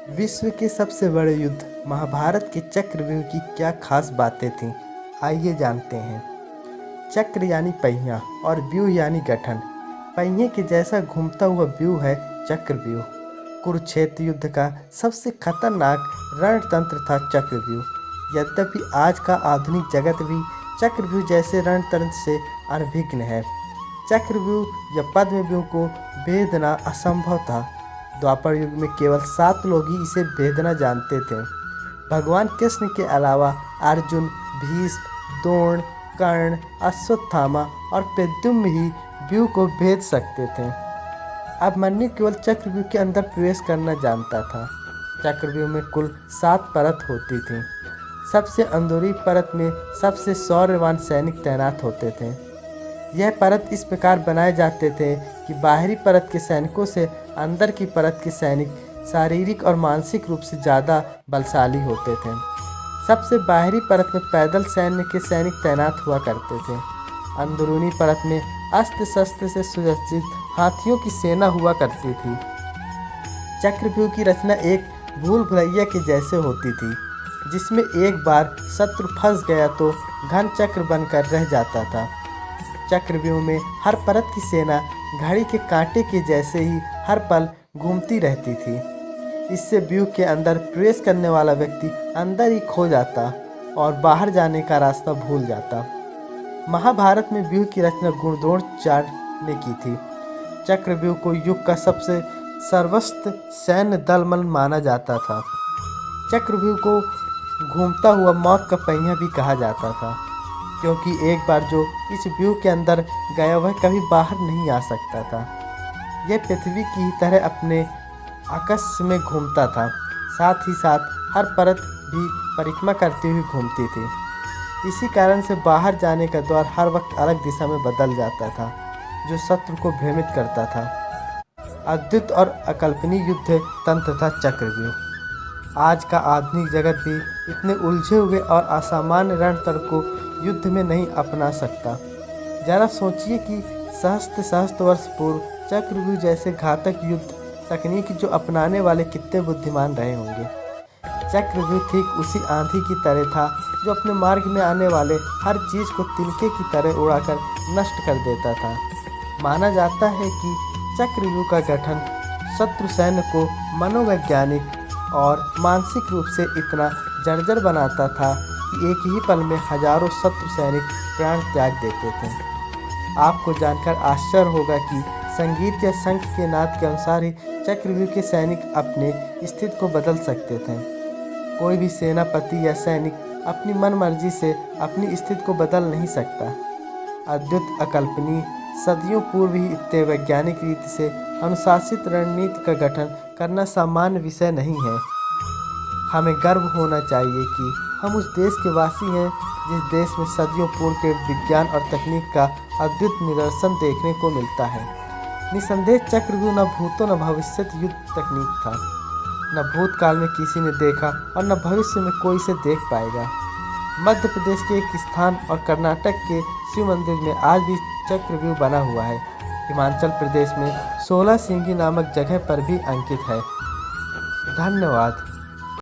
विश्व के सबसे बड़े युद्ध महाभारत के चक्रव्यूह की क्या खास बातें थीं, आइए जानते हैं। चक्र यानी पहिया और व्यूह यानी गठन। पहिए के जैसा घूमता हुआ व्यूह है चक्रव्यूह। कुरुक्षेत्र युद्ध का सबसे खतरनाक रणतंत्र था चक्रव्यूह। यद्यपि आज का आधुनिक जगत भी चक्रव्यूह जैसे रणतंत्र से अनभिज्ञ है। चक्रव्यूह या पद्मव्यूह को भेदना असंभव था। द्वापर युग में केवल 7 लोग ही इसे भेदना जानते थे। भगवान कृष्ण के अलावा अर्जुन, भीष्म, द्रोण, कर्ण, अश्वत्थामा और प्रद्युम्न ही व्यूह को भेद सकते थे। अभिमन्यु केवल चक्रव्यूह के अंदर प्रवेश करना जानता था। चक्रव्यूह में कुल 7 परत होती थी। सबसे अंदरूनी परत में सबसे शौर्यवान सैनिक तैनात होते थे। यह परत इस प्रकार बनाए जाते थे कि बाहरी परत के सैनिकों से अंदर की परत के सैनिक शारीरिक और मानसिक रूप से ज़्यादा बलशाली होते थे। सबसे बाहरी परत में पैदल सैन्य के सैनिक तैनात हुआ करते थे। अंदरूनी परत में अस्त्र शस्त्र से सुसज्जित हाथियों की सेना हुआ करती थी। चक्रव्यूह की रचना एक भूल भुलैया के जैसे होती थी, जिसमें एक बार शत्रु फंस गया तो घन चक्र बनकर रह जाता था। चक्रव्यूह में हर परत की सेना घड़ी के कांटे के जैसे ही हर पल घूमती रहती थी। इससे व्यूह के अंदर प्रवेश करने वाला व्यक्ति अंदर ही खो जाता और बाहर जाने का रास्ता भूल जाता। महाभारत में व्यूह की रचना गुणद्रोणाचार्य ने की थी। चक्रव्यूह को युग का सबसे सर्वश्रेष्ठ सैन्य दल माना जाता था। चक्रव्यूह को घूमता हुआ मौत का पहिया भी कहा जाता था, क्योंकि एक बार जो इस व्यूह के अंदर गया वह कभी बाहर नहीं आ सकता था। यह पृथ्वी की ही तरह अपने आकाश में घूमता था, साथ ही साथ हर परत भी परिक्रमा करती हुई घूमती थी। इसी कारण से बाहर जाने का द्वार हर वक्त अलग दिशा में बदल जाता था, जो शत्रु को भ्रमित करता था। अद्भुत और अकल्पनीय युद्ध तंत्र था चक्रव्यूह। आज का आधुनिक जगत भी इतने उलझे हुए और असामान्य रणतंत्र को युद्ध में नहीं अपना सकता। जरा सोचिए कि सहस्त्र वर्ष पूर्व चक्रव्यूह जैसे घातक युद्ध तकनीक जो अपनाने वाले कितने बुद्धिमान रहे होंगे। चक्रव्यूह ठीक उसी आंधी की तरह था जो अपने मार्ग में आने वाले हर चीज़ को तिनके की तरह उड़ाकर नष्ट कर देता था। माना जाता है कि चक्रव्यूह का गठन शत्रु सैन्य को मनोवैज्ञानिक और मानसिक रूप से इतना जर्जर बनाता था कि एक ही पल में हजारों शत्रु सैनिक प्राण त्याग देते थे। आपको जानकर आश्चर्य होगा कि संगीत या शंख के नाद के अनुसार ही चक्रव्यूह के सैनिक अपने स्थिति को बदल सकते थे। कोई भी सेनापति या सैनिक अपनी मनमर्जी से अपनी स्थिति को बदल नहीं सकता। अद्भुत अकल्पनीय सदियों पूर्व ही इतने वैज्ञानिक रीति से अनुशासित रणनीति का गठन करना सामान्य विषय नहीं है। हमें गर्व होना चाहिए कि हम उस देश के वासी हैं जिस देश में सदियों पूर्व के विज्ञान और तकनीक का अद्भुत निदर्शन देखने को मिलता है। निसंदेह चक्रव्यूह न भूतो न भविष्यत युद्ध तकनीक था। न भूतकाल में किसी ने देखा और न भविष्य में कोई इसे देख पाएगा। मध्य प्रदेश के एक स्थान और कर्नाटक के शिव मंदिर में आज भी चक्रव्यूह बना हुआ है। हिमाचल प्रदेश में 16 सिंगी नामक जगह पर भी अंकित है। धन्यवाद।